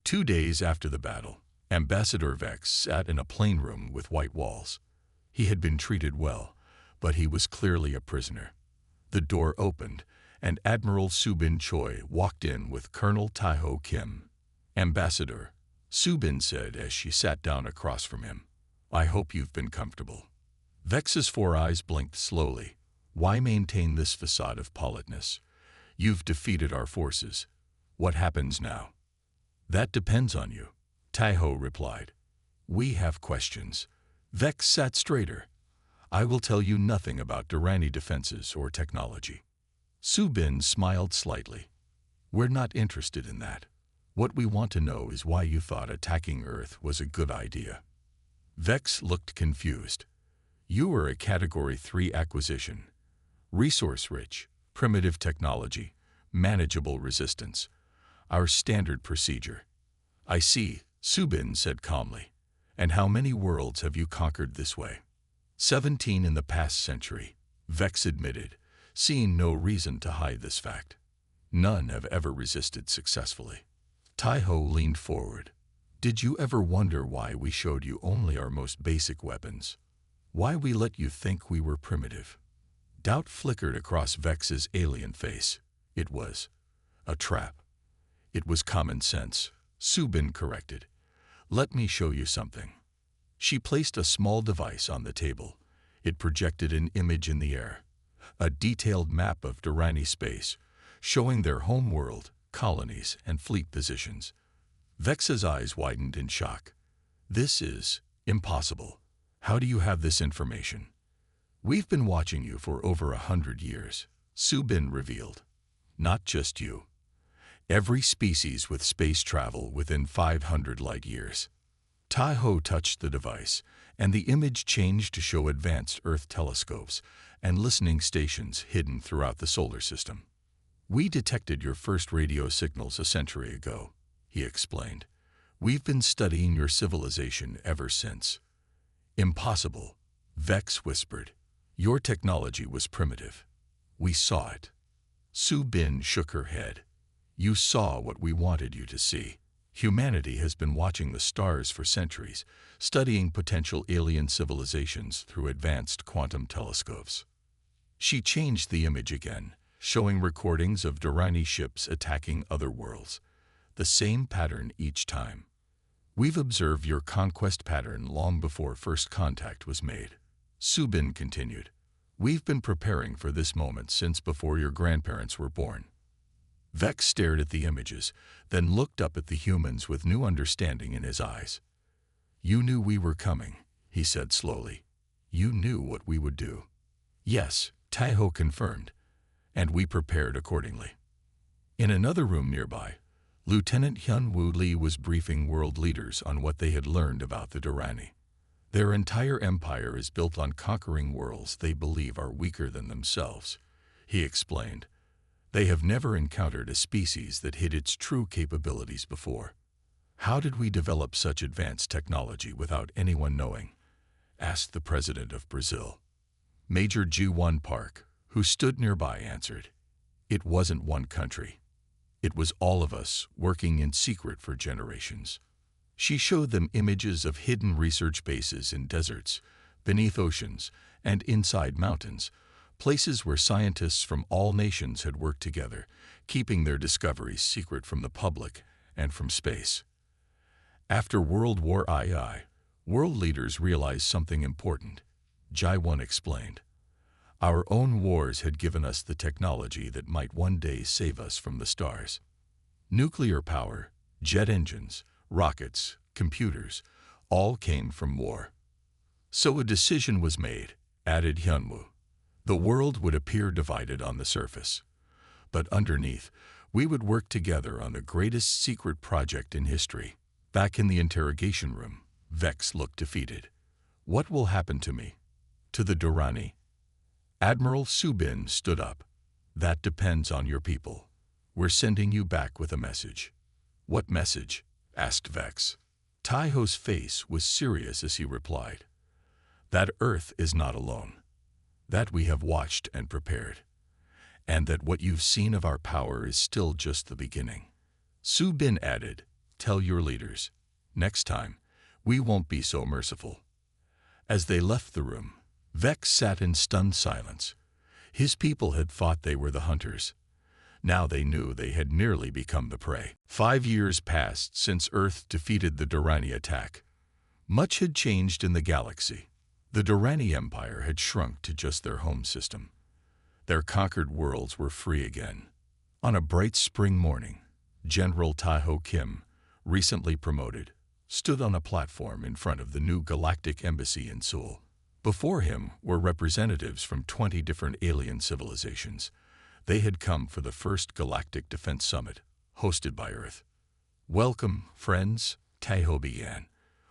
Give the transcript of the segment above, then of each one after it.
2 days after the battle, Ambassador Vex sat in a plain room with white walls. He had been treated well, but he was clearly a prisoner. The door opened, and Admiral Subin Choi walked in with Colonel Taiho Kim. "Ambassador," Subin said as she sat down across from him, "I hope you've been comfortable." Vex's 4 eyes blinked slowly. "Why maintain this facade of politeness? You've defeated our forces. What happens now?" "That depends on you," Taiho replied. "We have questions." Vex sat straighter. "I will tell you nothing about Durrani defenses or technology." Subin smiled slightly. "We're not interested in that. What we want to know is why you thought attacking Earth was a good idea." Vex looked confused. "You are a Category 3 acquisition. Resource-rich, primitive technology, manageable resistance. Our standard procedure." "I see," Subin said calmly. "And how many worlds have you conquered this way?" 17 in the past century, Vex admitted, seeing no reason to hide this fact. "None have ever resisted successfully." Taiho leaned forward. "Did you ever wonder why we showed you only our most basic weapons? Why we let you think we were primitive?" Doubt flickered across Vex's alien face. It was a trap. "It was common sense," Subin corrected. "Let me show you something." She placed a small device on the table. It projected an image in the air, a detailed map of Durrani space, showing their home world, colonies, and fleet positions. Vex's eyes widened in shock. "This is impossible. How do you have this information?" "We've been watching you for over 100 years, Subin revealed. "Not just you. Every species with space travel within 500 light years." Taiho touched the device, and the image changed to show advanced Earth telescopes and listening stations hidden throughout the solar system. "We detected your first radio signals a century ago," he explained. "We've been studying your civilization ever since." "Impossible," Vex whispered. "Your technology was primitive. We saw it." Subin shook her head. "You saw what we wanted you to see. Humanity has been watching the stars for centuries, studying potential alien civilizations through advanced quantum telescopes." She changed the image again, showing recordings of Durrani ships attacking other worlds. The same pattern each time. "We've observed your conquest pattern long before first contact was made," Subin continued. "We've been preparing for this moment since before your grandparents were born." Vex stared at the images, then looked up at the humans with new understanding in his eyes. "You knew we were coming," he said slowly. "You knew what we would do." "Yes," Taiho confirmed, "and we prepared accordingly." In another room nearby, Lieutenant Hyun-Woo Lee was briefing world leaders on what they had learned about the Durrani. "Their entire empire is built on conquering worlds they believe are weaker than themselves," he explained. "They have never encountered a species that hid its true capabilities before." "How did we develop such advanced technology without anyone knowing?" asked the president of Brazil. Major Ji-won Park, who stood nearby, answered. "It wasn't one country. It was all of us working in secret for generations." She showed them images of hidden research bases in deserts, beneath oceans, and inside mountains, places where scientists from all nations had worked together, keeping their discoveries secret from the public and from space. After World War II, world leaders realized something important, Ji-won explained. "Our own wars had given us the technology that might one day save us from the stars. Nuclear power, jet engines, rockets, computers, all came from war." "So a decision was made," added Hyunwoo. "The world would appear divided on the surface. But underneath, we would work together on the greatest secret project in history." Back in the interrogation room, Vex looked defeated. "What will happen to me? To the Durrani?" Admiral Subin stood up. "That depends on your people. We're sending you back with a message." "What message?" asked Vex. Taiho's face was serious as he replied. "That Earth is not alone. That we have watched and prepared. And that what you've seen of our power is still just the beginning." Subin added, Tell your leaders. Next time, we won't be so merciful." As they left the room, Vex sat in stunned silence. His people had thought they were the hunters. Now they knew they had nearly become the prey. 5 years passed since Earth defeated the Durrani attack. Much had changed in the galaxy. The Durrani Empire had shrunk to just their home system. Their conquered worlds were free again. On a bright spring morning, General Taiho Kim, recently promoted, stood on a platform in front of the new galactic embassy in Seoul. Before him were representatives from 20 different alien civilizations. They had come for the first Galactic Defense Summit, hosted by Earth. "Welcome, friends," Taiho began.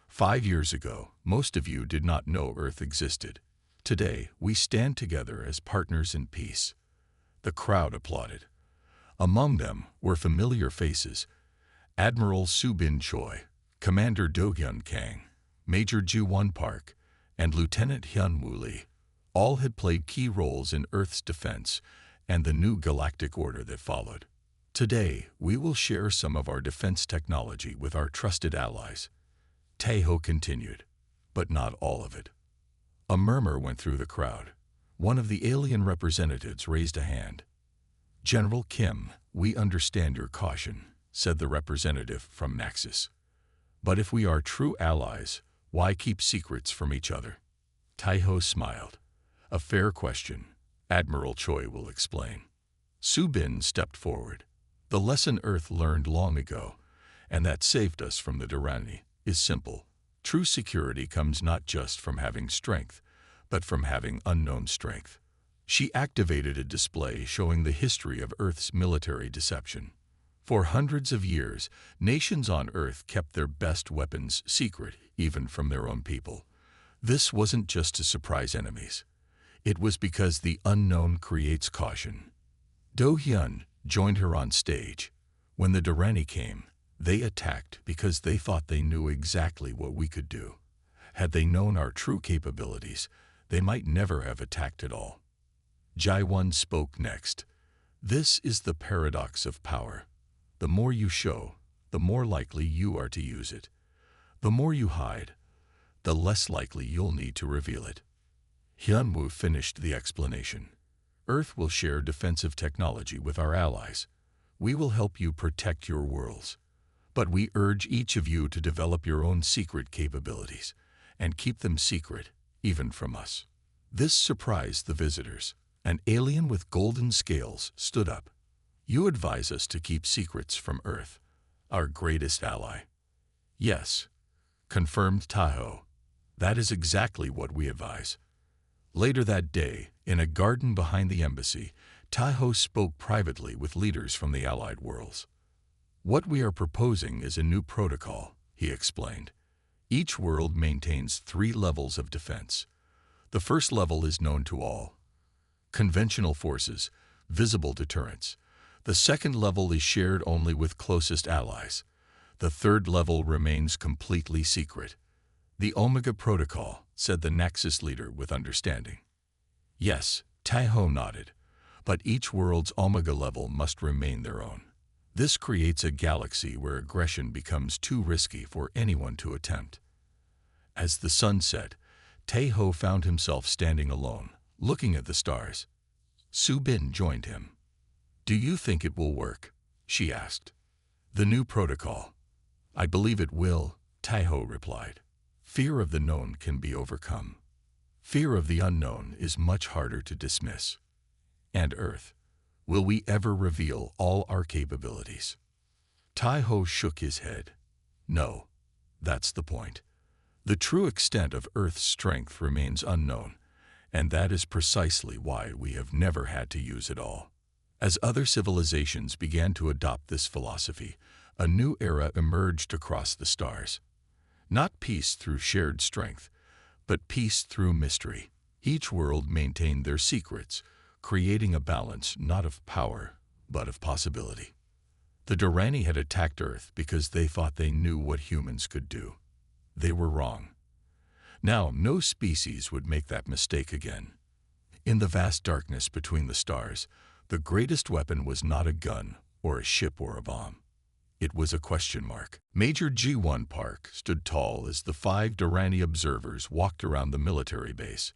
"5 years ago, most of you did not know Earth existed. Today, we stand together as partners in peace." The crowd applauded. Among them were familiar faces: Admiral Subin Choi, Commander Do-hyun Kang, Major Ju-won Park, and Lieutenant Hyun-woo Lee. All had played key roles in Earth's defense and the new galactic order that followed. "Today, we will share some of our defense technology with our trusted allies," Taiho continued, "but not all of it." A murmur went through the crowd. One of the alien representatives raised a hand. "General Kim, we understand your caution," said the representative from Naxos. "But if we are true allies, why keep secrets from each other?" Taiho smiled. "A fair question. Admiral Choi will explain." Subin stepped forward. "The lesson Earth learned long ago, and that saved us from the Durrani, is simple. True security comes not just from having strength, but from having unknown strength." She activated a display showing the history of Earth's military deception. For hundreds of years, nations on Earth kept their best weapons secret, even from their own people. This wasn't just to surprise enemies. It was because the unknown creates caution. Do-hyun joined her on stage. "When the Durrani came, they attacked because they thought they knew exactly what we could do. Had they known our true capabilities, they might never have attacked at all." Jae-won spoke next. "This is the paradox of power. The more you show, the more likely you are to use it. The more you hide, the less likely you'll need to reveal it." Hyun-woo finished the explanation. "Earth will share defensive technology with our allies. We will help you protect your worlds. But we urge each of you to develop your own secret capabilities and keep them secret, even from us." This surprised the visitors. An alien with golden scales stood up. "You advise us to keep secrets from Earth, our greatest ally." "Yes," confirmed Taiho. "That is exactly what we advise." Later that day, in a garden behind the embassy, Taiho spoke privately with leaders from the allied worlds. "What we are proposing is a new protocol," he explained. "Each world maintains 3 levels of defense. The first level is known to all: conventional forces, visible deterrence. The second level is shared only with closest allies. The third level remains completely secret." "The Omega Protocol," said the Naxos leader with understanding. "Yes," Taiho nodded, "but each world's Omega level must remain their own. This creates a galaxy where aggression becomes too risky for anyone to attempt." As the sun set, Taiho found himself standing alone, looking at the stars. Subin joined him. "Do you think it will work?" she asked. "The new protocol? I believe it will," Taiho replied. "Fear of the known can be overcome. Fear of the unknown is much harder to dismiss." "And Earth, will we ever reveal all our capabilities?" Taiho shook his head. "No, that's the point. The true extent of Earth's strength remains unknown, and that is precisely why we have never had to use it all." As other civilizations began to adopt this philosophy, a new era emerged across the stars. Not peace through shared strength, but peace through mystery. Each world maintained their secrets, creating a balance not of power, but of possibility. The Durrani had attacked Earth because they thought they knew what humans could do. They were wrong. Now, no species would make that mistake again. In the vast darkness between the stars, the greatest weapon was not a gun or a ship or a bomb. It was a question mark. Major G1 Park stood tall as the 5 Durrani observers walked around the military base.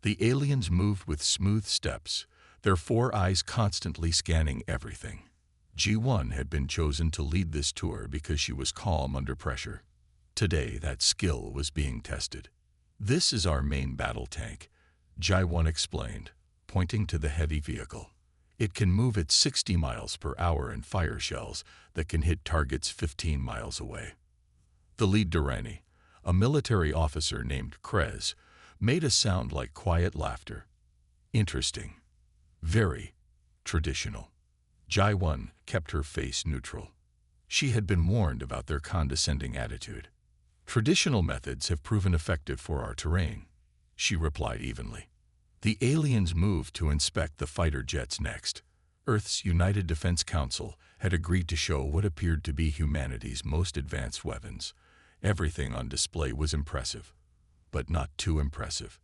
The aliens moved with smooth steps, their 4 eyes constantly scanning everything. G1 had been chosen to lead this tour because she was calm under pressure. Today, that skill was being tested. "This is our main battle tank," G1 explained, pointing to the heavy vehicle. "It can move at 60 miles per hour and fire shells that can hit targets 15 miles away." The lead Durrani, a military officer named Krez, made a sound like quiet laughter. "Interesting. Very traditional." Ji-1 kept her face neutral. She had been warned about their condescending attitude. "Traditional methods have proven effective for our terrain," she replied evenly. The aliens moved to inspect the fighter jets next. Earth's United Defense Council had agreed to show what appeared to be humanity's most advanced weapons. Everything on display was impressive, but not too impressive.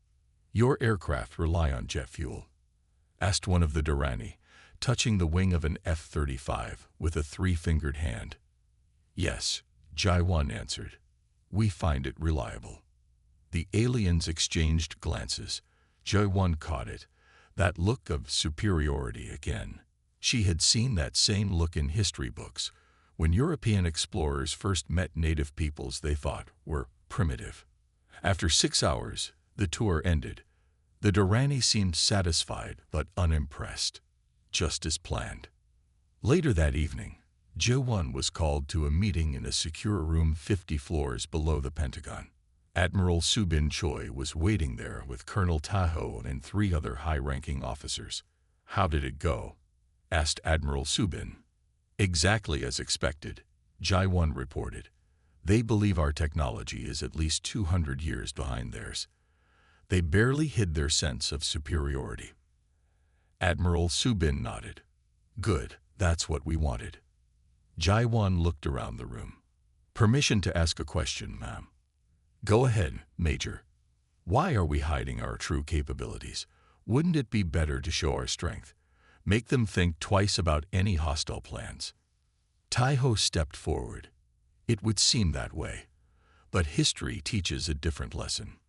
"Your aircraft rely on jet fuel?" asked one of the Durrani, touching the wing of an F-35 with a 3-fingered hand. "Yes," Ji-1 answered. "We find it reliable." The aliens exchanged glances. Ji-1 caught it, that look of superiority again. She had seen that same look in history books, when European explorers first met native peoples they thought were primitive. After 6 hours, the tour ended. The Durrani seemed satisfied but unimpressed, just as planned. Later that evening, Ji-1 was called to a meeting in a secure room 50 floors below the Pentagon. Admiral Subin Choi was waiting there with Colonel Taho and 3 other high-ranking officers. "How did it go?" asked Admiral Subin. "Exactly as expected," Ji-1 reported. "They believe our technology is at least 200 years behind theirs. They barely hid their sense of superiority." Admiral Subin nodded. "Good, that's what we wanted." Ji-1 looked around the room. "Permission to ask a question, ma'am." "Go ahead, Major. Why are we hiding our true capabilities? Wouldn't it be better to show our strength? Make them think twice about any hostile plans." Taiho stepped forward. "It would seem that way, but history teaches a different lesson."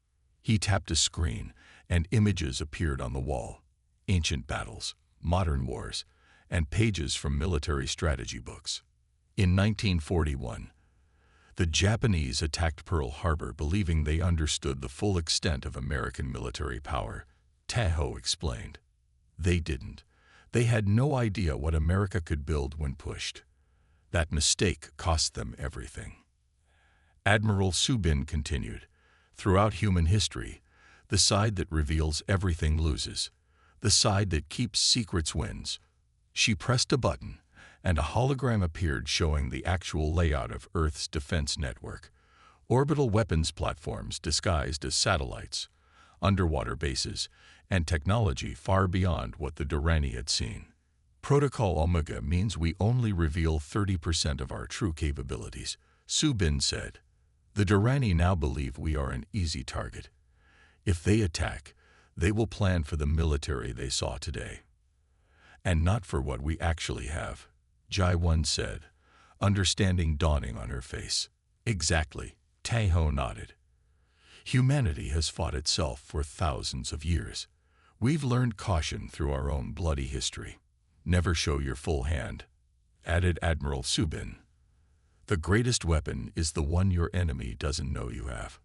He tapped a screen, and images appeared on the wall. Ancient battles, modern wars, and pages from military strategy books. In 1941, the Japanese attacked Pearl Harbor believing they understood the full extent of American military power, Taho explained. They didn't. They had no idea what America could build when pushed. That mistake cost them everything. Admiral Subin continued. "Throughout human history, the side that reveals everything loses. The side that keeps secrets wins." She pressed a button, and a hologram appeared showing the actual layout of Earth's defense network. Orbital weapons platforms disguised as satellites, underwater bases, and technology far beyond what the Durrani had seen. "Protocol Omega means we only reveal 30% of our true capabilities," Subin said. "The Durrani now believe we are an easy target. If they attack, they will plan for the military they saw today, and not for what we actually have," Ji-1 said, understanding dawning on her face. "Exactly," Taho nodded. "Humanity has fought itself for thousands of years. We've learned caution through our own bloody history. Never show your full hand," added Admiral Subin. "The greatest weapon is the one your enemy doesn't know you have."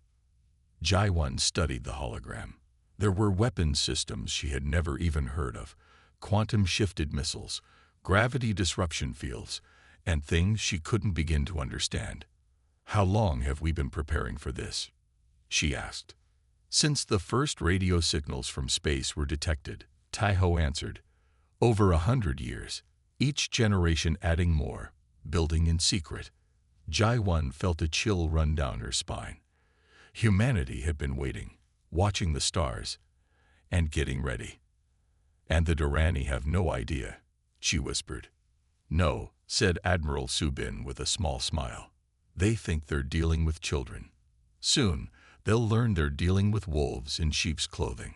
Ji-1 studied the hologram. There were weapon systems she had never even heard of, quantum-shifted missiles, gravity disruption fields, and things she couldn't begin to understand. "How long have we been preparing for this?" she asked. "Since the first radio signals from space were detected," Taho answered. "Over 100 years, each generation adding more, building in secret." Ji-1 felt a chill run down her spine. Humanity had been waiting, watching the stars, and getting ready. "And the Durrani have no idea," she whispered. "No," said Admiral Subin with a small smile. "They think they're dealing with children. Soon, they'll learn they're dealing with wolves in sheep's clothing."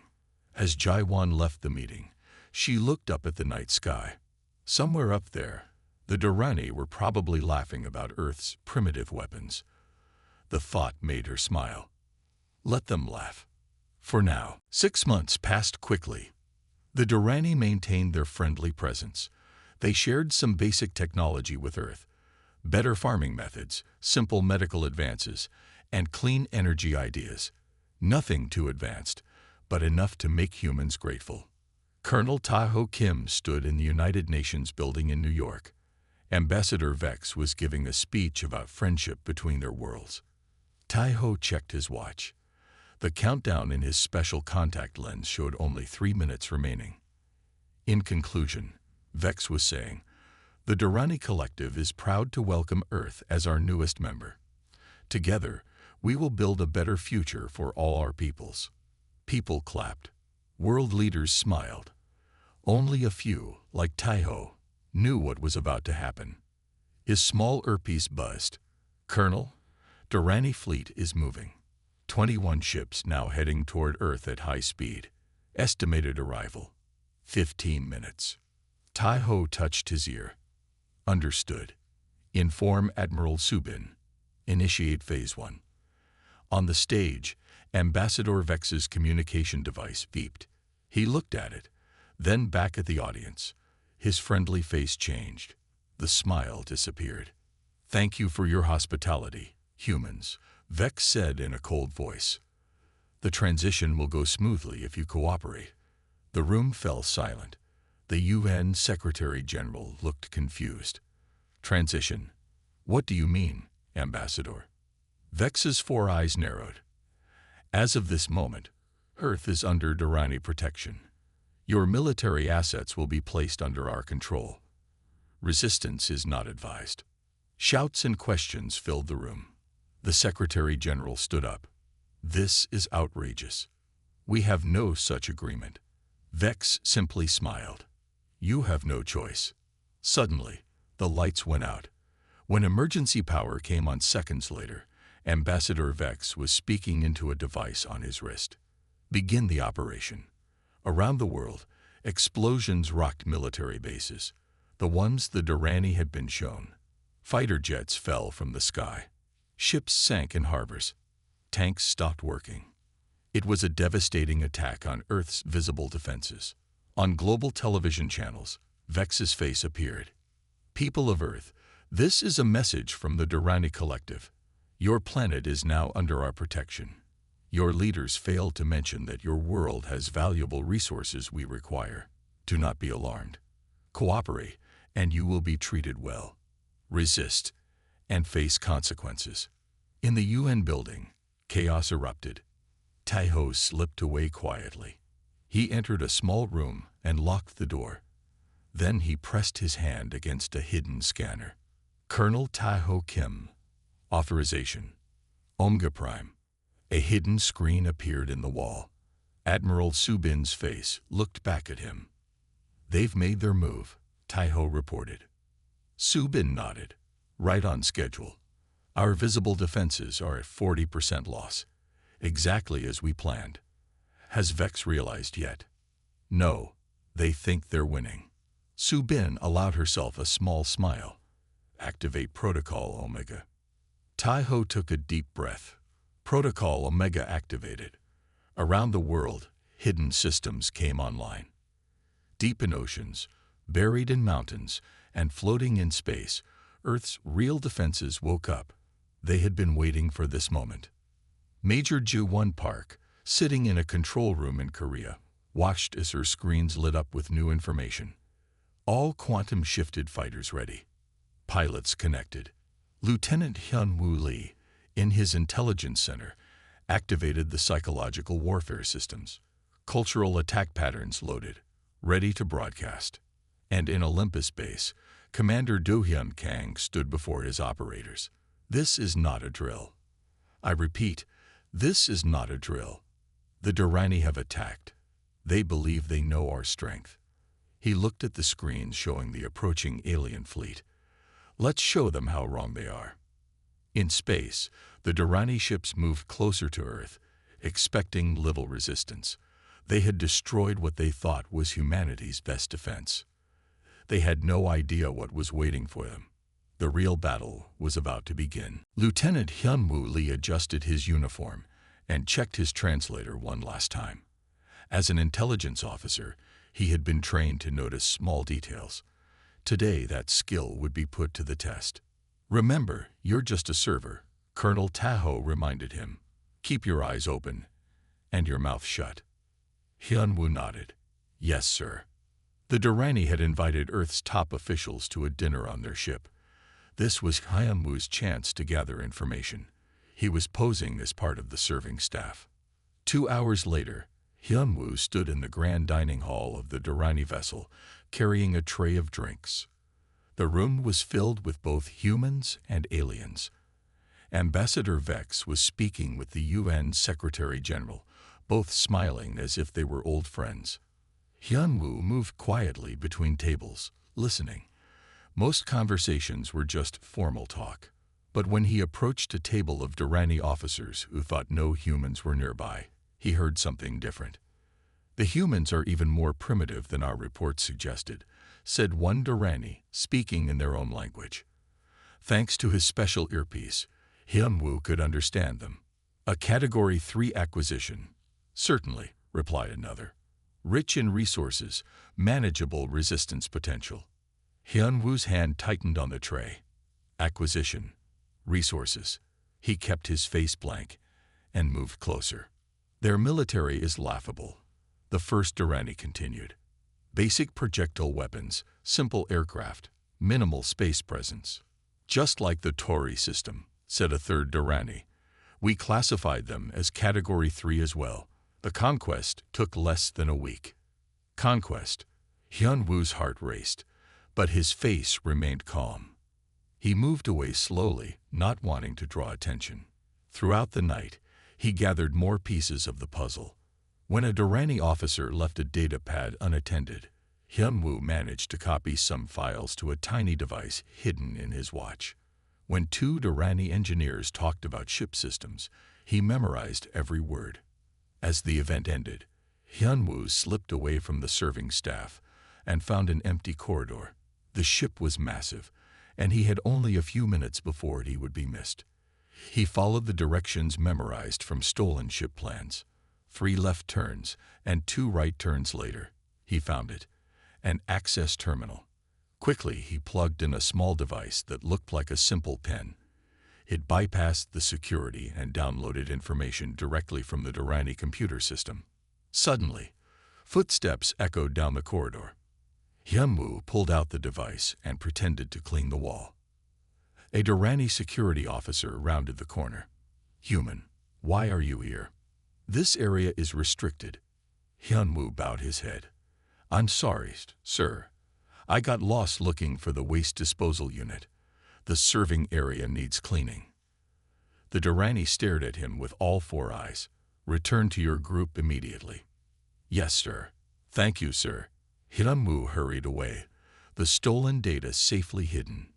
As Ji-1 left the meeting, she looked up at the night sky. Somewhere up there, The Durrani were probably laughing about Earth's primitive weapons. The thought made her smile. Let them laugh. For now. 6 months passed quickly. The Durrani maintained their friendly presence. They shared some basic technology with Earth, better farming methods, simple medical advances, and clean energy ideas. Nothing too advanced, but enough to make humans grateful. Colonel Tae-ho Kim stood in the United Nations building in New York. Ambassador Vex was giving a speech about friendship between their worlds. Tae-ho checked his watch. The countdown in his special contact lens showed only 3 minutes remaining. In conclusion, Vex was saying, "The Durrani Collective is proud to welcome Earth as our newest member. Together, we will build a better future for all our peoples." People clapped. World leaders smiled. Only a few, like Tae-ho, knew what was about to happen. His small earpiece buzzed. "Colonel, Durrani fleet is moving. 21 ships now heading toward Earth at high speed. Estimated arrival, 15 minutes. Tae-ho touched his ear. Understood. Inform Admiral Subin. Initiate Phase 1. On the stage, Ambassador Vex's communication device beeped. He looked at it, then back at the audience. His friendly face changed. The smile disappeared. "Thank you for your hospitality, humans," Vex said in a cold voice. "The transition will go smoothly if you cooperate." The room fell silent. The UN Secretary General looked confused. "Transition? What do you mean, Ambassador?" Vex's 4 eyes narrowed. "As of this moment, Earth is under Durrani protection. Your military assets will be placed under our control. Resistance is not advised." Shouts and questions filled the room. The Secretary General stood up. "This is outrageous. We have no such agreement." Vex simply smiled. "You have no choice." Suddenly, the lights went out. When emergency power came on seconds later, Ambassador Vex was speaking into a device on his wrist. "Begin the operation." Around the world, explosions rocked military bases, the ones the Durrani had been shown. Fighter jets fell from the sky. Ships sank in harbors. Tanks stopped working. It was a devastating attack on Earth's visible defenses. On global television channels, Vex's face appeared. "People of Earth, this is a message from the Durrani Collective. Your planet is now under our protection. Your leaders failed to mention that your world has valuable resources we require. Do not be alarmed. Cooperate, and you will be treated well. Resist, and face consequences." In the UN building, chaos erupted. Tae-ho slipped away quietly. He entered a small room and locked the door. Then he pressed his hand against a hidden scanner. "Colonel Tae-ho Kim. Authorization. Omega Prime." A hidden screen appeared in the wall. Admiral Subin's face looked back at him. "They've made their move," Tae-ho reported. Subin nodded. "Right on schedule. Our visible defenses are at 40% loss. Exactly as we planned." Has Vex realized yet? No, they think they're winning. Subin allowed herself a small smile. "Activate Protocol Omega." Tae-ho took a deep breath. Protocol Omega activated. Around the world, hidden systems came online. Deep in oceans, buried in mountains, and floating in space, Earth's real defenses woke up. They had been waiting for this moment. Major Ju-1 Park, sitting in a control room in Korea, watched as her screens lit up with new information. All quantum-shifted fighters ready. Pilots connected. Lieutenant Hyun-woo Lee, in his intelligence center, activated the psychological warfare systems. Cultural attack patterns loaded, ready to broadcast. And in Olympus Base, Commander Do-hyun Kang stood before his operators. "This is not a drill. I repeat, this is not a drill. The Durrani have attacked. They believe they know our strength." He looked at the screens showing the approaching alien fleet. "Let's show them how wrong they are." In space, the Durrani ships moved closer to Earth, expecting little resistance. They had destroyed what they thought was humanity's best defense. They had no idea what was waiting for them. The real battle was about to begin. Lieutenant Hyunwoo Lee adjusted his uniform and checked his translator one last time. As an intelligence officer, he had been trained to notice small details. Today, that skill would be put to the test. "Remember, you're just a server," Colonel Taho reminded him. "Keep your eyes open and your mouth shut." Hyunwoo nodded. "Yes, sir." The Durrani had invited Earth's top officials to a dinner on their ship. This was Hyunwoo's chance to gather information. He was posing as part of the serving staff. 2 hours later, Hyunwoo stood in the grand dining hall of the Durrani vessel, carrying a tray of drinks. The room was filled with both humans and aliens. Ambassador Vex was speaking with the UN Secretary General, both smiling as if they were old friends. Hyunwoo moved quietly between tables, listening. Most conversations were just formal talk. But when he approached a table of Durrani officers who thought no humans were nearby, he heard something different. "The humans are even more primitive than our report suggested," said one Durrani, speaking in their own language. Thanks to his special earpiece, Hyunwoo could understand them. "A Category 3 acquisition." "Certainly," replied another. "Rich in resources, manageable resistance potential." Hyunwoo's hand tightened on the tray. "Acquisition. Resources." He kept his face blank and moved closer. "Their military is laughable," the first Durrani continued. "Basic projectile weapons, simple aircraft, minimal space presence." "Just like the Tori system," said a third Durrani. "We classified them as Category 3 as well. The conquest took less than a week." Conquest. Hyunwoo's heart raced, but his face remained calm. He moved away slowly, not wanting to draw attention. Throughout the night, he gathered more pieces of the puzzle. When a Durrani officer left a data pad unattended, Hyunwoo managed to copy some files to a tiny device hidden in his watch. When 2 Durrani engineers talked about ship systems, he memorized every word. As the event ended, Hyunwoo slipped away from the serving staff and found an empty corridor. The ship was massive, and he had only a few minutes before he would be missed. He followed the directions memorized from stolen ship plans. 3 left turns and 2 right turns later, he found it, an access terminal. Quickly, he plugged in a small device that looked like a simple pen. It bypassed the security and downloaded information directly from the Durrani computer system. Suddenly, footsteps echoed down the corridor. Hyunwoo pulled out the device and pretended to clean the wall. A Durrani security officer rounded the corner. "Human, why are you here?" "This area is restricted." Hyunwoo bowed his head. "I'm sorry, sir. I got lost looking for the waste disposal unit. The serving area needs cleaning." The Durrani stared at him with all 4 eyes. "Return to your group immediately." "Yes, sir." "Thank you, sir." Hyunwoo hurried away, the stolen data safely hidden.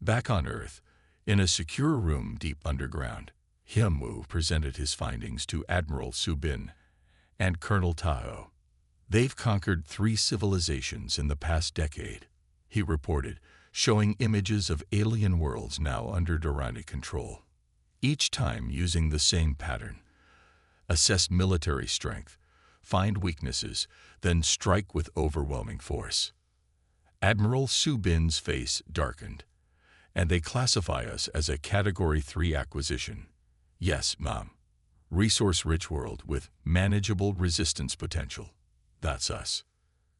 Back on Earth, in a secure room deep underground, Hyunwoo presented his findings to Admiral Subin and Colonel Taho. "They've conquered 3 civilizations in the past decade," he reported, showing images of alien worlds now under Durrani control. Each time using the same pattern: assess military strength, find weaknesses, then strike with overwhelming force. Admiral Subin's face darkened. "And they classify us as a Category 3 acquisition." "Yes, Mom. Resource-rich world with manageable resistance potential. That's us."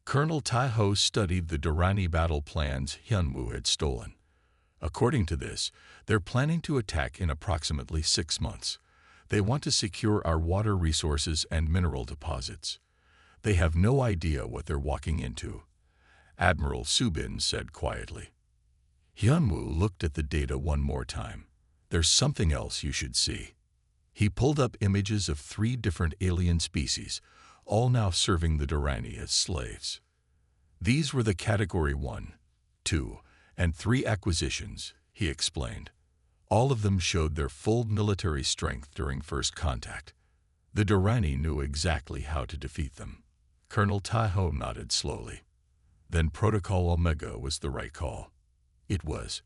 Colonel Taho studied the Durrani battle plans Hyunwoo had stolen. According to this, they're planning to attack in approximately 6 months. They want to secure our water resources and mineral deposits. They have no idea what they're walking into, Admiral Subin said quietly. Hyunwoo looked at the data one more time. "There's something else you should see." He pulled up images of 3 different alien species, all now serving the Durrani as slaves. These were the Category 1, 2, and 3 acquisitions, he explained. All of them showed their full military strength during first contact. The Durrani knew exactly how to defeat them. Colonel Taho nodded slowly. Then Protocol Omega was the right call. It was.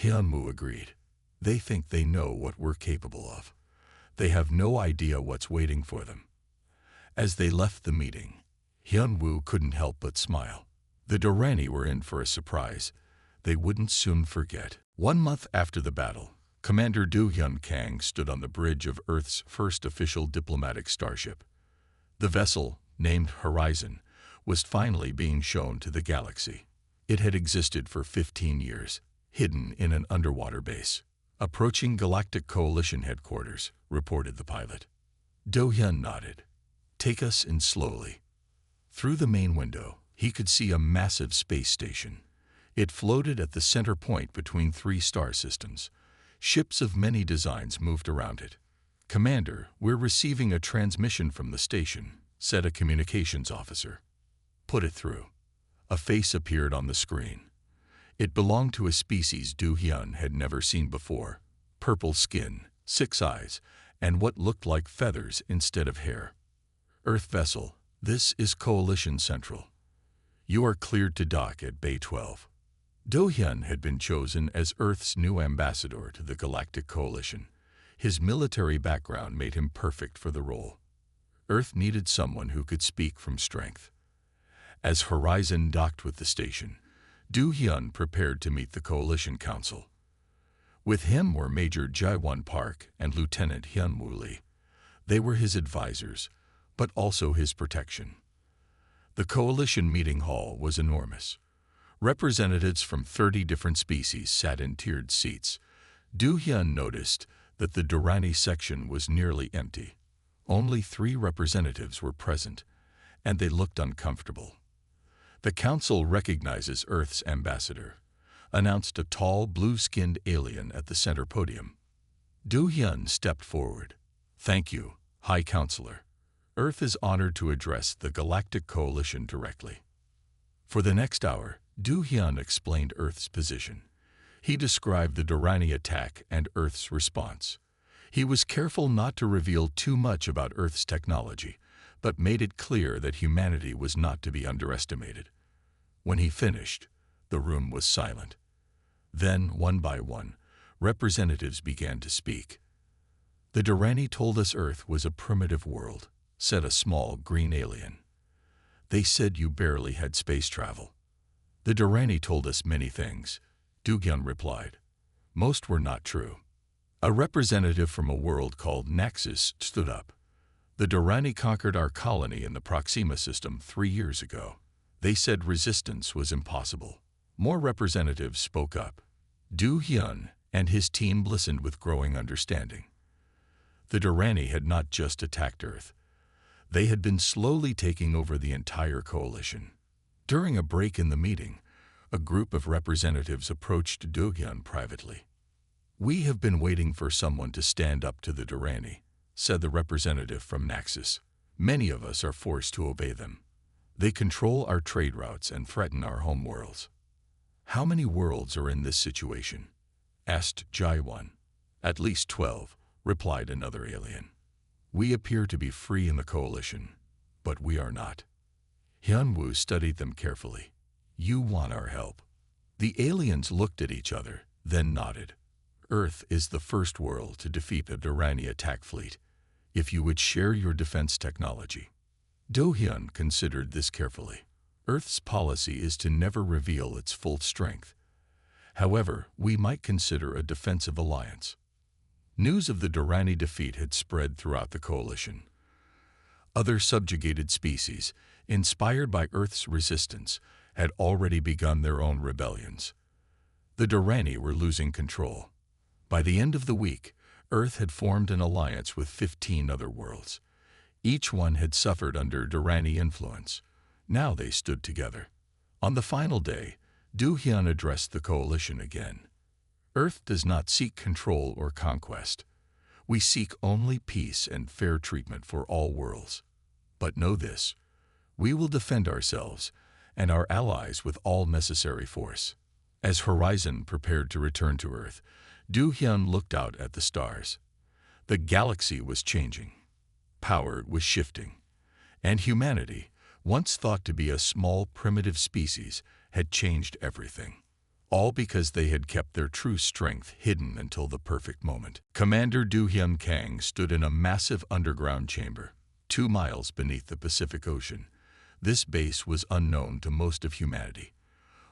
Hyunwoo agreed. They think they know what we're capable of. They have no idea what's waiting for them. As they left the meeting, Hyunwoo couldn't help but smile. The Durrani were in for a surprise they wouldn't soon forget. 1 month after the battle, Commander Do-hyun Kang stood on the bridge of Earth's first official diplomatic starship. The vessel, named Horizon, was finally being shown to the galaxy. It had existed for 15 years, hidden in an underwater base. Approaching Galactic Coalition headquarters, reported the pilot. Do-hyun nodded. Take us in slowly. Through the main window, he could see a massive space station. It floated at the center point between 3 star systems. Ships of many designs moved around it. Commander, we're receiving a transmission from the station, said a communications officer. Put it through. A face appeared on the screen. It belonged to a species Do-hyun had never seen before. Purple skin, 6 eyes, and what looked like feathers instead of hair. Earth vessel, this is Coalition Central. You are cleared to dock at Bay 12. Do-hyun had been chosen as Earth's new ambassador to the Galactic Coalition. His military background made him perfect for the role. Earth needed someone who could speak from strength. As Horizon docked with the station, Do-hyun prepared to meet the Coalition Council. With him were Major Jae-won Park and Lieutenant Hyunwoo Lee. They were his advisors, but also his protection. The Coalition meeting hall was enormous. Representatives from 30 different species sat in tiered seats. Do-hyun noticed that the Durrani section was nearly empty. Only 3 representatives were present, and they looked uncomfortable. The Council recognizes Earth's ambassador, announced a tall, blue-skinned alien at the center podium. Do-hyun stepped forward. Thank you, High Counselor. Earth is honored to address the Galactic Coalition directly. For the next hour, Do-hyun explained Earth's position. He described the Durrani attack and Earth's response. He was careful not to reveal too much about Earth's technology, but made it clear that humanity was not to be underestimated. When he finished, the room was silent. Then, one by one, representatives began to speak. The Durrani told us Earth was a primitive world, said a small green alien. They said you barely had space travel. The Durrani told us many things, Do-hyun replied. Most were not true. A representative from a world called Naxos stood up. The Durrani conquered our colony in the Proxima system 3 years ago. They said resistance was impossible. More representatives spoke up. Do-hyun and his team listened with growing understanding. The Durrani had not just attacked Earth. They had been slowly taking over the entire coalition. During a break in the meeting, a group of representatives approached Do-hyun privately. We have been waiting for someone to stand up to the Durrani, said the representative from Naxos. Many of us are forced to obey them. They control our trade routes and threaten our home worlds. How many worlds are in this situation? Asked Jae-won. At least 12, replied another alien. We appear to be free in the coalition, but we are not. Hyunwoo studied them carefully. You want our help. The aliens looked at each other, then nodded. Earth is the first world to defeat a Durrani attack fleet. If you would share your defense technology. Do-hyun considered this carefully. Earth's policy is to never reveal its full strength. However, we might consider a defensive alliance. News of the Durrani defeat had spread throughout the coalition. Other subjugated species, inspired by Earth's resistance, had already begun their own rebellions. The Durrani were losing control. By the end of the week, Earth had formed an alliance with 15 other worlds. Each one had suffered under Durrani influence. Now they stood together. On the final day, Do-hyun addressed the coalition again. Earth does not seek control or conquest. We seek only peace and fair treatment for all worlds. But know this, we will defend ourselves and our allies with all necessary force. As Horizon prepared to return to Earth, Do-hyun looked out at the stars. The galaxy was changing. Power was shifting. And humanity, once thought to be a small primitive species, had changed everything. All because they had kept their true strength hidden until the perfect moment. Commander Du Hyun Kang stood in a massive underground chamber, 2 miles beneath the Pacific Ocean. This base was unknown to most of humanity.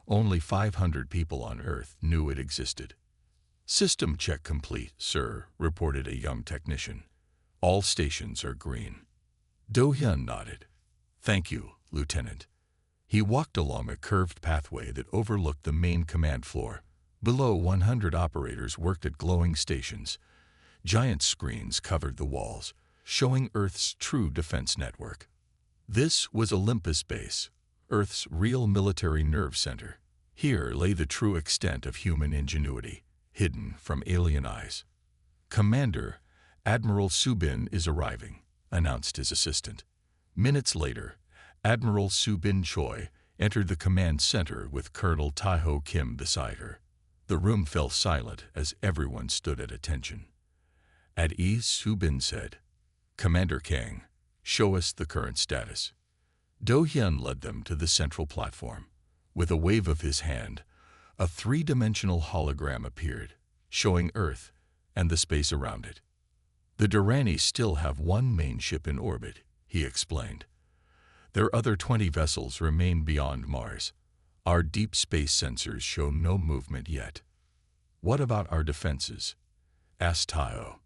Only 500 people on Earth knew it existed. "System check complete, sir," reported a young technician. "All stations are green." Do Hyun nodded. "Thank you, Lieutenant." He walked along a curved pathway that overlooked the main command floor. Below, 100 operators worked at glowing stations. Giant screens covered the walls, showing Earth's true defense network. This was Olympus Base, Earth's real military nerve center. Here lay the true extent of human ingenuity, hidden from alien eyes. "Commander, Admiral Subin is arriving," announced his assistant. Minutes later, Admiral Subin Choi entered the command center with Colonel Tae-ho Kim beside her. The room fell silent as everyone stood at attention. At ease, Subin said, "Commander Kang, show us the current status." Do Hyun led them to the central platform. With a wave of his hand, a 3-dimensional hologram appeared, showing Earth and the space around it. "The Durrani still have one main ship in orbit," he explained. "Their other 20 vessels remain beyond Mars. Our deep space sensors show no movement yet." "What about our defenses?" asked Tae-ho.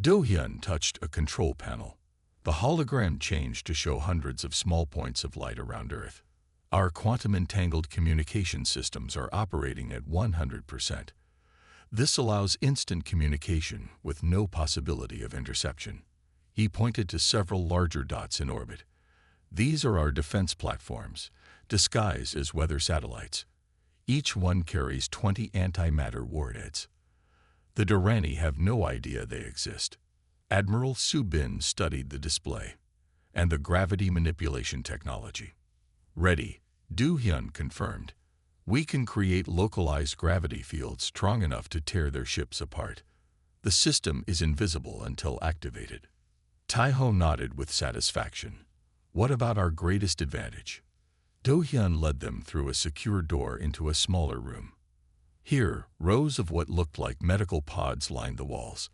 Do Hyun touched a control panel. The hologram changed to show hundreds of small points of light around Earth. "Our quantum-entangled communication systems are operating at 100%. This allows instant communication with no possibility of interception." He pointed to several larger dots in orbit. "These are our defense platforms, disguised as weather satellites. Each one carries 20 antimatter warheads. The Durrani have no idea they exist." Admiral Subin studied the display and the gravity manipulation technology. "Ready," Do Hyun confirmed. "We can create localized gravity fields strong enough to tear their ships apart. The system is invisible until activated." Tae-ho nodded with satisfaction. "What about our greatest advantage?" Do Hyun led them through a secure door into a smaller room. Here, rows of what looked like medical pods lined the walls.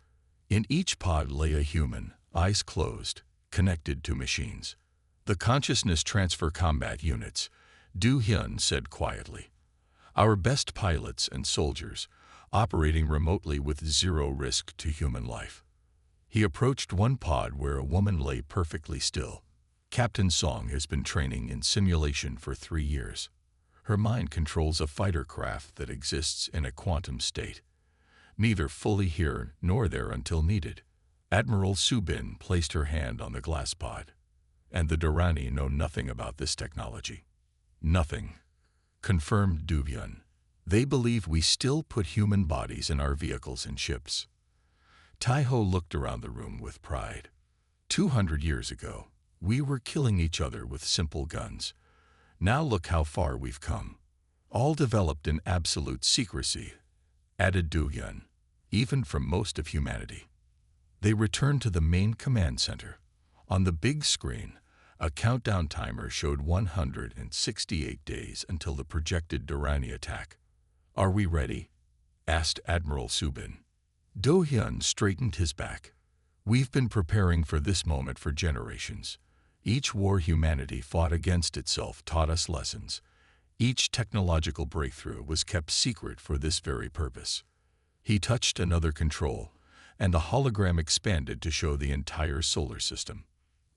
In each pod lay a human, eyes closed, connected to machines. "The consciousness transfer combat units," Do Hyun said quietly. "Our best pilots and soldiers, operating remotely with zero risk to human life." He approached one pod where a woman lay perfectly still. "Captain Song has been training in simulation for 3 years. Her mind controls a fighter craft that exists in a quantum state, neither fully here nor there until needed." Admiral Subin placed her hand on the glass pod. "And the Durrani know nothing about this technology." "Nothing," confirmed Du Hyun. "They believe we still put human bodies in our vehicles and ships." Tae-ho looked around the room with pride. 200 years ago, we were killing each other with simple guns. Now look how far we've come. All developed in absolute secrecy, added Du Hyun, even from most of humanity. They returned to the main command center. On the big screen, a countdown timer showed 168 days until the projected Durrani attack. "Are we ready?" asked Admiral Subin. Do Hyun straightened his back. "We've been preparing for this moment for generations. Each war humanity fought against itself taught us lessons. Each technological breakthrough was kept secret for this very purpose." He touched another control, and the hologram expanded to show the entire solar system.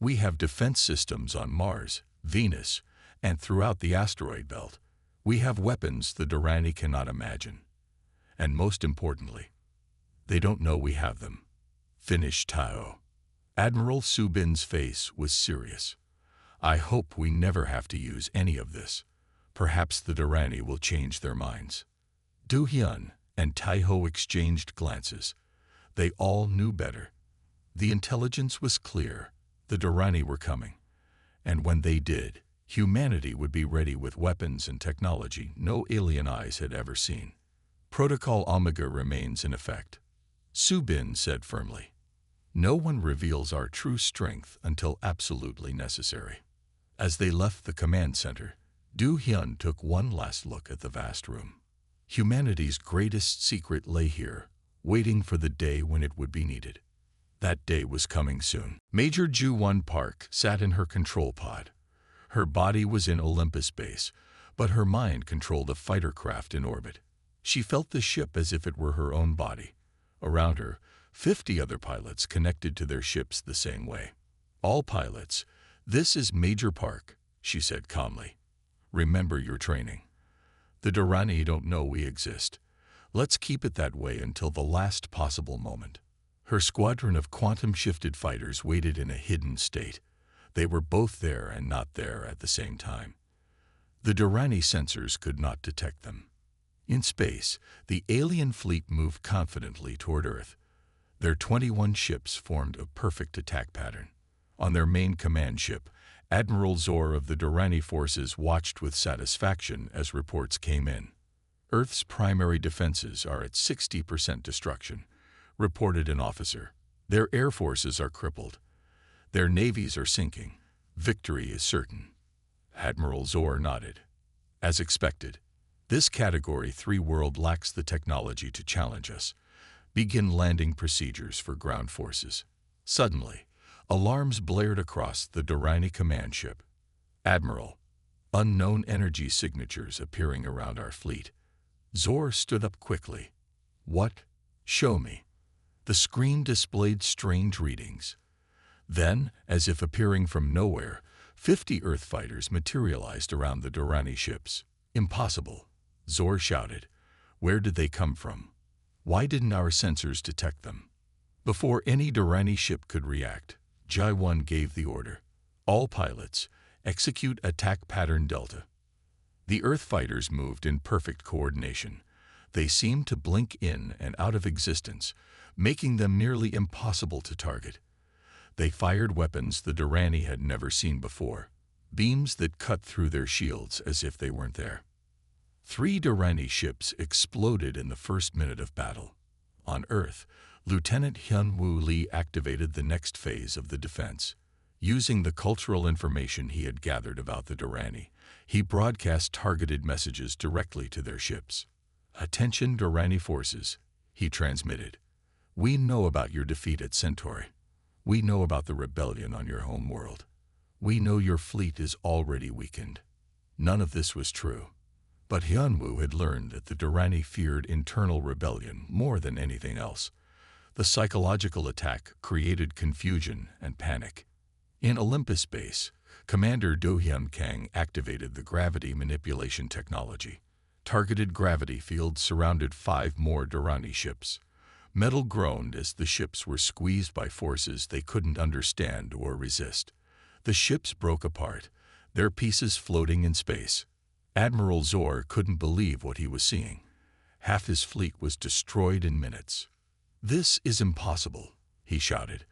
"We have defense systems on Mars, Venus, and throughout the asteroid belt. We have weapons the Durrani cannot imagine. And most importantly, they don't know we have them," finished Tae-ho. Admiral Subin's face was serious. "I hope we never have to use any of this. Perhaps the Durrani will change their minds." Do Hyun and Tae-ho exchanged glances. They all knew better. The intelligence was clear. The Durrani were coming. And when they did, humanity would be ready with weapons and technology no alien eyes had ever seen. "Protocol Omega remains in effect," Subin said firmly. "No one reveals our true strength until absolutely necessary." As they left the command center, Du Hyun took one last look at the vast room. Humanity's greatest secret lay here, waiting for the day when it would be needed. That day was coming soon. Major Ju-won Park sat in her control pod. Her body was in Olympus base, but her mind controlled a fighter craft in orbit. She felt the ship as if it were her own body. Around her, 50 other pilots connected to their ships the same way. All pilots, this is Major Park, she said calmly. Remember your training. The Durrani don't know we exist. Let's keep it that way until the last possible moment. Her squadron of quantum-shifted fighters waited in a hidden state. They were both there and not there at the same time. The Durrani sensors could not detect them. In space, the alien fleet moved confidently toward Earth. Their 21 ships formed a perfect attack pattern. On their main command ship, Admiral Zor of the Durrani forces watched with satisfaction as reports came in. Earth's primary defenses are at 60% destruction, reported an officer. Their air forces are crippled. Their navies are sinking. Victory is certain. Admiral Zor nodded. As expected, this Category 3 world lacks the technology to challenge us. Begin landing procedures for ground forces. Suddenly, alarms blared across the Durrani command ship. Admiral, unknown energy signatures appearing around our fleet. Zor stood up quickly. What? Show me. The screen displayed strange readings. Then, as if appearing from nowhere, 50 Earth fighters materialized around the Durrani ships. Impossible, Zor shouted. Where did they come from? Why didn't our sensors detect them? Before any Durrani ship could react, Jae-won gave the order. All pilots, execute attack pattern Delta. The Earth fighters moved in perfect coordination. They seemed to blink in and out of existence, making them nearly impossible to target. They fired weapons the Durrani had never seen before, beams that cut through their shields as if they weren't there. 3 Durrani ships exploded in the first minute of battle. On Earth, Lieutenant Hyun-woo Lee activated the next phase of the defense. Using the cultural information he had gathered about the Durrani, he broadcast targeted messages directly to their ships. Attention Durrani forces, he transmitted. We know about your defeat at Centauri. We know about the rebellion on your home world. We know your fleet is already weakened. None of this was true. But Hyun-woo had learned that the Durrani feared internal rebellion more than anything else. The psychological attack created confusion and panic. In Olympus base, Commander Do-hyun Kang activated the gravity manipulation technology. Targeted gravity fields surrounded 5 more Durrani ships. Metal groaned as the ships were squeezed by forces they couldn't understand or resist. The ships broke apart, their pieces floating in space. Admiral Zor couldn't believe what he was seeing. Half his fleet was destroyed in minutes. This is impossible, he shouted.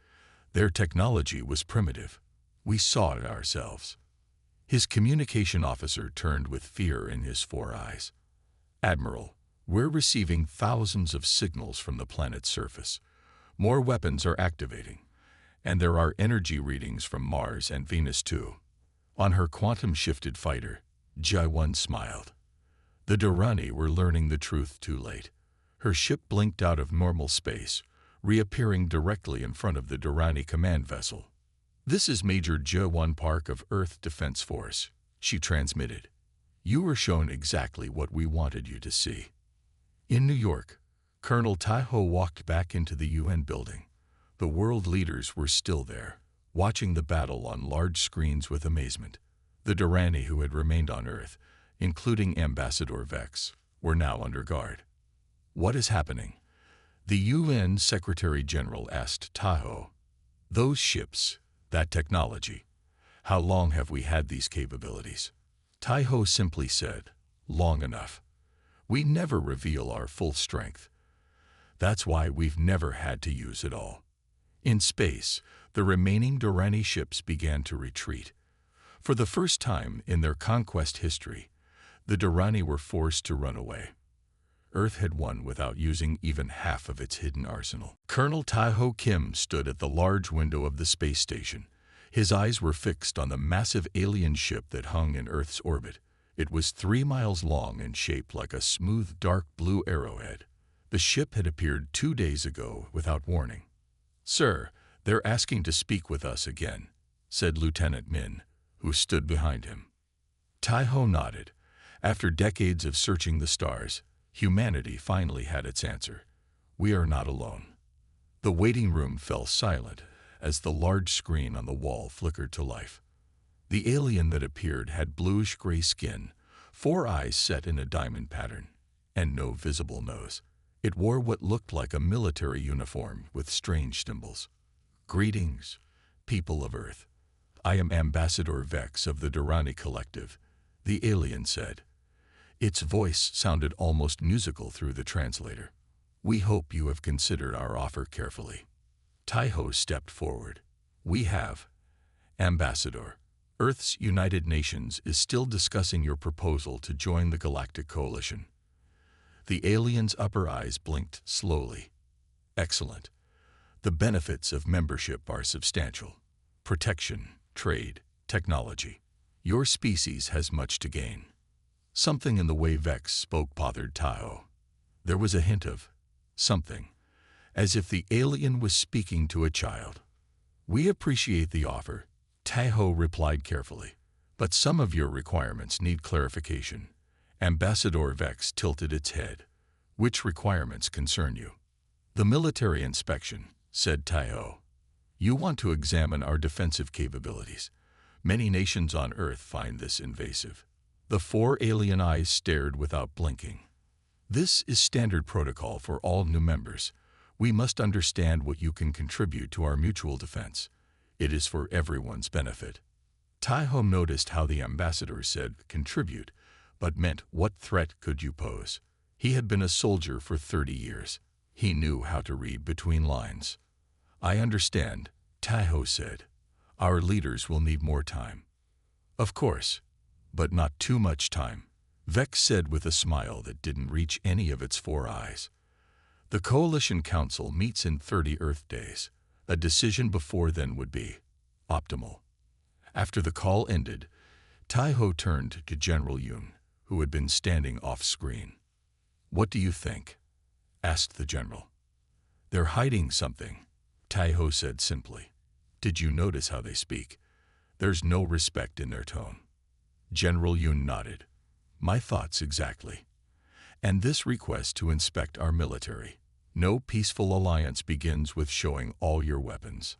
Their technology was primitive. We saw it ourselves. His communication officer turned with fear in his 4 eyes. Admiral, we're receiving thousands of signals from the planet's surface. More weapons are activating, and there are energy readings from Mars and Venus too. On her quantum-shifted fighter, Jae-won smiled. The Durrani were learning the truth too late. Her ship blinked out of normal space, reappearing directly in front of the Durrani command vessel. This is Major Jae-won Park of Earth Defense Force, she transmitted. You were shown exactly what we wanted you to see. In New York, Colonel Tae-ho walked back into the UN building. The world leaders were still there, watching the battle on large screens with amazement. The Durrani who had remained on Earth, including Ambassador Vex, were now under guard. What is happening? The UN Secretary-General asked Tae-ho. Those ships, that technology, how long have we had these capabilities? Tae-ho simply said, long enough. We never reveal our full strength. That's why we've never had to use it all. In space, the remaining Durrani ships began to retreat. For the first time in their conquest history, the Durrani were forced to run away. Earth had won without using even half of its hidden arsenal. Colonel Tae-ho Kim stood at the large window of the space station. His eyes were fixed on the massive alien ship that hung in Earth's orbit. It was 3 miles long and shaped like a smooth, dark blue arrowhead. The ship had appeared 2 days ago without warning. "Sir, they're asking to speak with us again," said Lieutenant Min, who stood behind him. Tai-ho nodded. After decades of searching the stars, humanity finally had its answer. We are not alone. The waiting room fell silent as the large screen on the wall flickered to life. The alien that appeared had bluish-gray skin, 4 eyes set in a diamond pattern, and no visible nose. It wore what looked like a military uniform with strange symbols. "Greetings, people of Earth. I am Ambassador Vex of the Durrani Collective," the alien said. Its voice sounded almost musical through the translator. "We hope you have considered our offer carefully." Tai-ho stepped forward. "We have, Ambassador. Earth's United Nations is still discussing your proposal to join the Galactic Coalition." The alien's upper eyes blinked slowly. "Excellent. The benefits of membership are substantial. Protection, trade, technology. Your species has much to gain." Something in the way Vex spoke bothered Tai-ho. There was a hint of something, as if the alien was speaking to a child. "We appreciate the offer," Tai-ho replied carefully, "but some of your requirements need clarification." Ambassador Vex tilted its head. "Which requirements concern you?" "The military inspection," said Tai-ho. "You want to examine our defensive capabilities. Many nations on Earth find this invasive." The 4 alien eyes stared without blinking. "This is standard protocol for all new members. We must understand what you can contribute to our mutual defense. It is for everyone's benefit." Tai-ho noticed how the ambassador said "contribute," but meant what threat could you pose. He had been a soldier for 30 years. He knew how to read between lines. "I understand," Tai-ho said. "Our leaders will need more time." "Of course, but not too much time," Vex said with a smile that didn't reach any of its 4 eyes. "The Coalition Council meets in 30 Earth days. A decision before then would be optimal." After the call ended, Tai-ho turned to General Yun, who had been standing off-screen. "What do you think?" asked the general. "They're hiding something," Tai-ho said simply. "Did you notice how they speak? There's no respect in their tone." General Yun nodded. "My thoughts exactly. And this request to inspect our military. No peaceful alliance begins with showing all your weapons."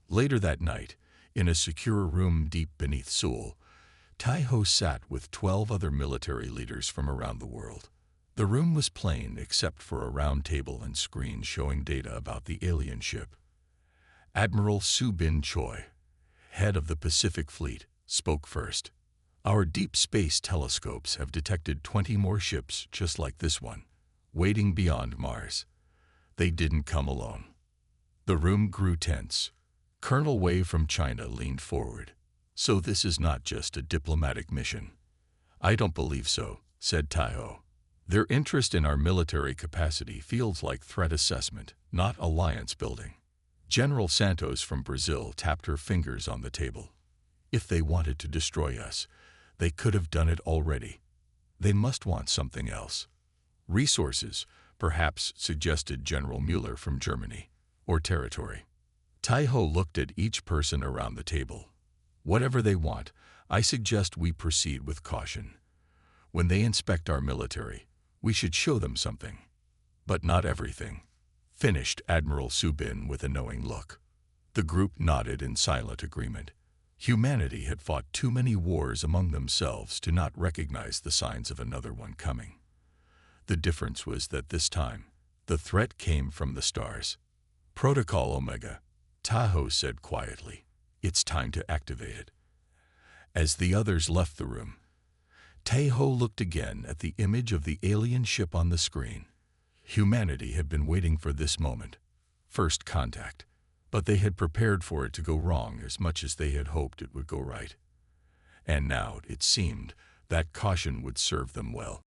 Later that night, in a secure room deep beneath Seoul, Tai-ho sat with 12 other military leaders from around the world. The room was plain except for a round table and screen showing data about the alien ship. Admiral Su-bin Choi, head of the Pacific Fleet, spoke first. "Our deep space telescopes have detected 20 more ships just like this one, waiting beyond Mars. They didn't come alone." The room grew tense. Colonel Wei from China leaned forward. "So this is not just a diplomatic mission?" "I don't believe so," said Tai-ho. "Their interest in our military capacity feels like threat assessment, not alliance building." General Santos from Brazil tapped her fingers on the table. "If they wanted to destroy us, they could have done it already. They must want something else." "Resources," perhaps, suggested General Mueller from Germany. "Or territory." Tai-ho looked at each person around the table. "Whatever they want, I suggest we proceed with caution. When they inspect our military, we should show them something. But not everything," finished Admiral Su-bin with a knowing look. The group nodded in silent agreement. Humanity had fought too many wars among themselves to not recognize the signs of another one coming. The difference was that this time, the threat came from the stars. "Protocol Omega," Tai-ho said quietly. "It's time to activate it." As the others left the room, Tai-ho looked again at the image of the alien ship on the screen. Humanity had been waiting for this moment, first contact, but they had prepared for it to go wrong as much as they had hoped it would go right. And now, it seemed, that caution would serve them well.